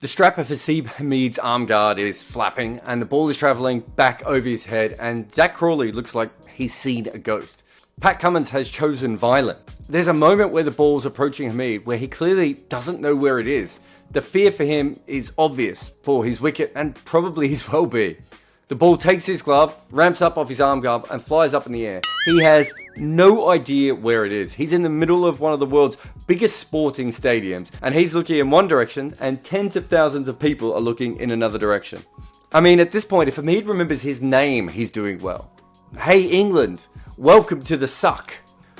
The strap of Haseeb Hamid's arm guard is flapping, and the ball is travelling back over his head, and Zach Crawley looks like he's seen a ghost. Pat Cummins has chosen violent. There's a moment where the ball's approaching Hamid where he clearly doesn't know where it is. The fear for him is obvious for his wicket and probably his well-being. The ball takes his glove, ramps up off his arm glove and flies up in the air. He has no idea where it is. He's in the middle of one of the world's biggest sporting stadiums, and he's looking in one direction and tens of thousands of people are looking in another direction. I mean, at this point, if Hamid remembers his name, he's doing well. Hey England, welcome to the suck.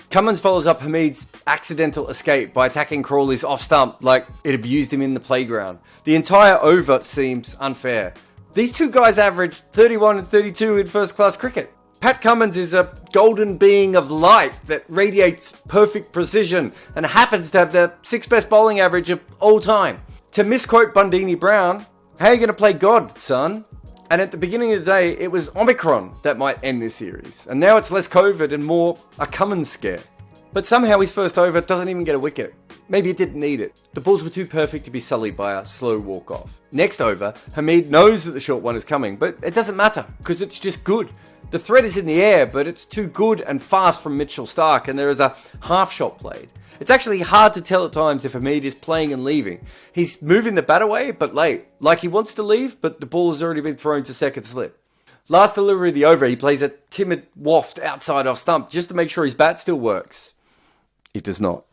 Cummins follows up Hamid's accidental escape by attacking Crawley's off stump like it abused him in the playground. The entire over seems unfair. These two guys averaged 31 and 32 in first class cricket. Pat Cummins is a golden being of light that radiates perfect precision and happens to have the 6th best bowling average of all time. To misquote Bundini Brown, how are you going to play God, son? And at the beginning of the day, it was Omicron that might end this series. And now it's less COVID and more a Cummins scare. But somehow his first over doesn't even get a wicket. Maybe it didn't need it. The balls were too perfect to be sullied by a slow walk-off. Next over, Hamid knows that the short one is coming, but it doesn't matter, because it's just good. The threat is in the air, but it's too good and fast from Mitchell Starc, and there is a half shot played. It's actually hard to tell at times if Hamid is playing and leaving. He's moving the bat away, but late. Like he wants to leave, but the ball has already been thrown to second slip. Last delivery of the over, he plays a timid waft outside off stump just to make sure his bat still works. It does not.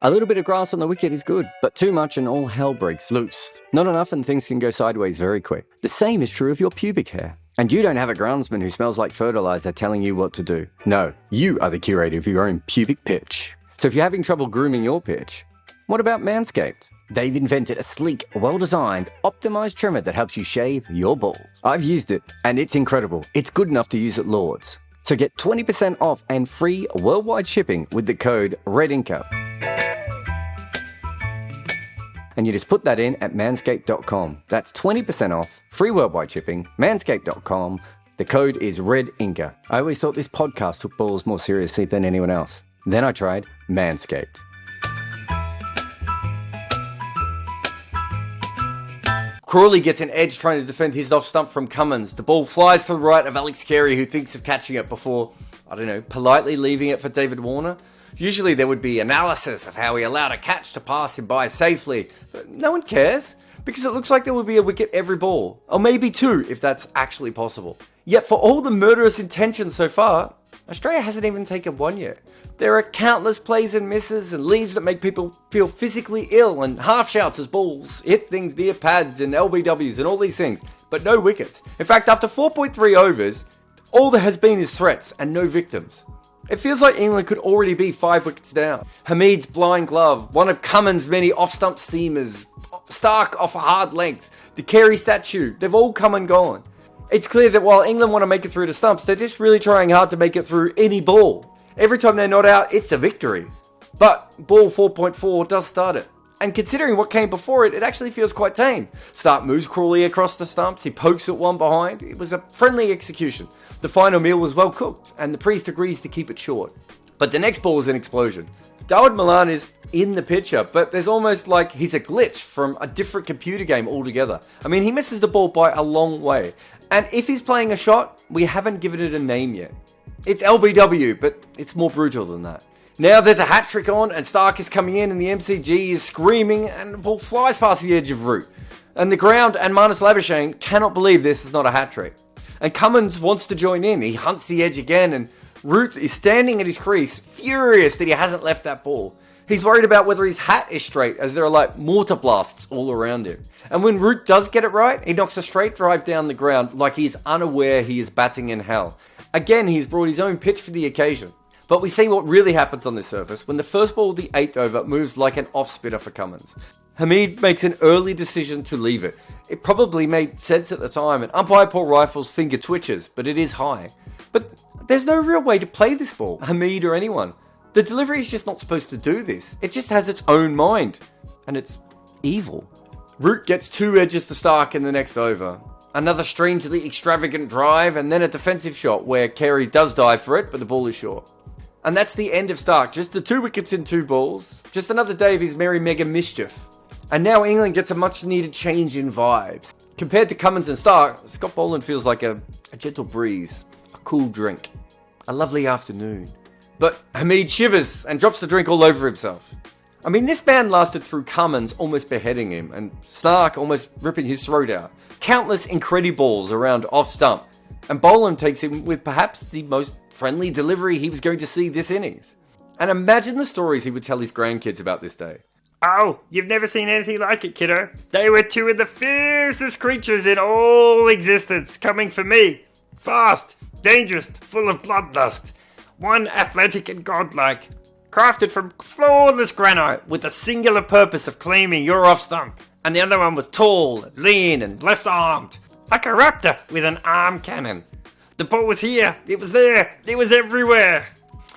A little bit of grass on the wicket is good, but too much and all hell breaks loose. Not enough and things can go sideways very quick. The same is true of your pubic hair. And you don't have a groundsman who smells like fertilizer telling you what to do. No, you are the curator of your own pubic pitch. So if you're having trouble grooming your pitch, what about Manscaped? They've invented a sleek, well-designed, optimized trimmer that helps you shave your balls. I've used it, and it's incredible. It's good enough to use at Lord's. So get 20% off and free worldwide shipping with the code REDINKA. And you just put that in at manscaped.com. That's 20% off, free worldwide shipping, manscaped.com. The code is REDINKA. I always thought this podcast took balls more seriously than anyone else. Then I tried Manscaped. Crawley gets an edge trying to defend his off stump from Cummins. The ball flies to the right of Alex Carey, who thinks of catching it before, politely leaving it for David Warner. Usually there would be analysis of how he allowed a catch to pass him by safely, but no one cares, because it looks like there will be a wicket every ball, or maybe two if that's actually possible. Yet for all the murderous intentions so far, Australia hasn't even taken one yet. There are countless plays and misses and leaves that make people feel physically ill and half shouts as balls hit things near pads and LBWs and all these things, but no wickets. In fact, after 4.3 overs, all there has been is threats and no victims. It feels like England could already be 5 wickets down. Hamid's blind glove, one of Cummins' many off-stump steamers, Starc off a hard length, the Carey statue, they've all come and gone. It's clear that while England want to make it through the stumps, they're just really trying hard to make it through any ball. Every time they're not out, it's a victory. But ball 4.4 does start it. And considering what came before it, it actually feels quite tame. Starc moves Crawley across the stumps, he pokes at one behind. It was a friendly execution. The final meal was well cooked, and the priest agrees to keep it short. But the next ball is an explosion. Dawid Malan is in the picture, but there's almost like he's a glitch from a different computer game altogether. I mean, he misses the ball by a long way. And if he's playing a shot, we haven't given it a name yet. It's LBW, but it's more brutal than that. Now there's a hat-trick on, and Starc is coming in, and the MCG is screaming, and the ball flies past the edge of Root. And the ground and Marnus Labuschagne cannot believe this is not a hat-trick. And Cummins wants to join in. He hunts the edge again, and Root is standing at his crease, furious that he hasn't left that ball. He's worried about whether his hat is straight, as there are like mortar blasts all around him. And when Root does get it right, he knocks a straight drive down the ground like he is unaware he is batting in hell. Again, he's brought his own pitch for the occasion. But we see what really happens on this surface when the first ball of the 8th over moves like an off-spinner for Cummins. Hamid makes an early decision to leave it. It probably made sense at the time, and umpire Paul Rifle's finger twitches, but it is high. But there's no real way to play this ball, Hamid or anyone. The delivery is just not supposed to do this. It just has its own mind. And it's evil. Root gets 2 edges to Starc in the next over. Another strangely extravagant drive, and then a defensive shot where Carey does dive for it, but the ball is short. And that's the end of Starc. Just the 2 wickets in 2 balls. Just another day of his merry mega mischief. And now England gets a much needed change in vibes. Compared to Cummins and Stark, Scott Boland feels like a gentle breeze, a cool drink, a lovely afternoon. But Hamid shivers and drops the drink all over himself. I mean, this man lasted through Cummins almost beheading him and Stark almost ripping his throat out. Countless Incrediballs around off stump. And Boland takes him with perhaps the most friendly delivery he was going to see this innings. And imagine the stories he would tell his grandkids about this day. Oh, you've never seen anything like it, kiddo. They were two of the fiercest creatures in all existence, coming for me. Fast, dangerous, full of bloodlust. One athletic and godlike, crafted from flawless granite with the singular purpose of claiming your off stump. And the other one was tall, lean, and left-armed, like a raptor with an arm cannon. The ball was here, it was there, it was everywhere.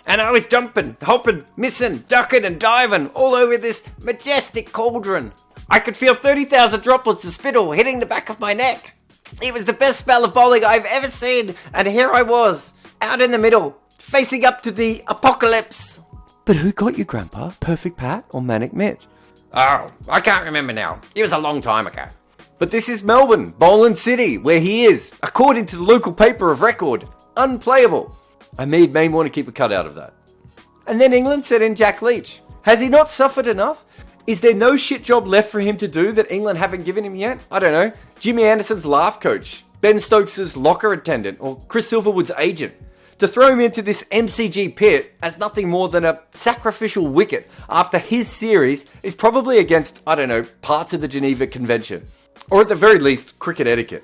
And I was jumping, hopping, missing, ducking and diving all over this majestic cauldron. I could feel 30,000 droplets of spittle hitting the back of my neck. It was the best spell of bowling I've ever seen. And here I was, out in the middle, facing up to the apocalypse. But who got you, Grandpa? Perfect Pat or Manic Mitch? Oh, I can't remember now. It was a long time ago. But this is Melbourne, Boland City, where he is, according to the local paper of record, unplayable. Hamid may want to keep a cut out of that. And then England sent in Jack Leach. Has he not suffered enough? Is there no shit job left for him to do that England haven't given him yet? I don't know. Jimmy Anderson's laugh coach, Ben Stokes' locker attendant, or Chris Silverwood's agent. To throw him into this MCG pit as nothing more than a sacrificial wicket after his series is probably against, I don't know, parts of the Geneva Convention. Or at the very least, cricket etiquette.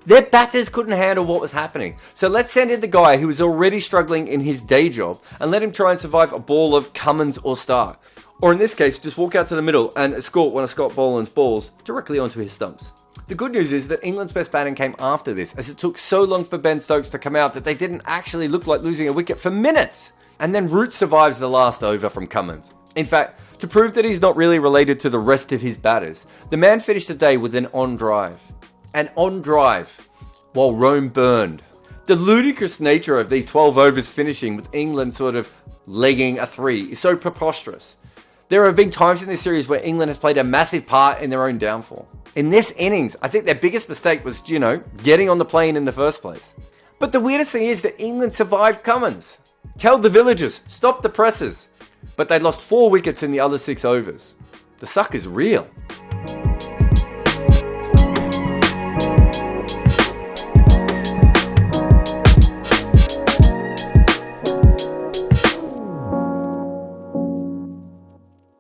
Their batters couldn't handle what was happening. So let's send in the guy who was already struggling in his day job and let him try and survive a ball of Cummins or Stark. Or in this case, just walk out to the middle and escort one of Scott Boland's balls directly onto his stumps. The good news is that England's best batting came after this, as it took so long for Ben Stokes to come out that they didn't actually look like losing a wicket for minutes. And then Root survives the last over from Cummins. In fact, to prove that he's not really related to the rest of his batters, the man finished the day with an on drive. An on drive, while Rome burned. The ludicrous nature of these 12 overs finishing with England sort of legging a 3 is so preposterous. There have been times in this series where England has played a massive part in their own downfall. In this innings, I think their biggest mistake was, getting on the plane in the first place. But the weirdest thing is that England survived Cummins. Tell the villagers, stop the presses. But they lost 4 wickets in the other 6 overs. The suck is real.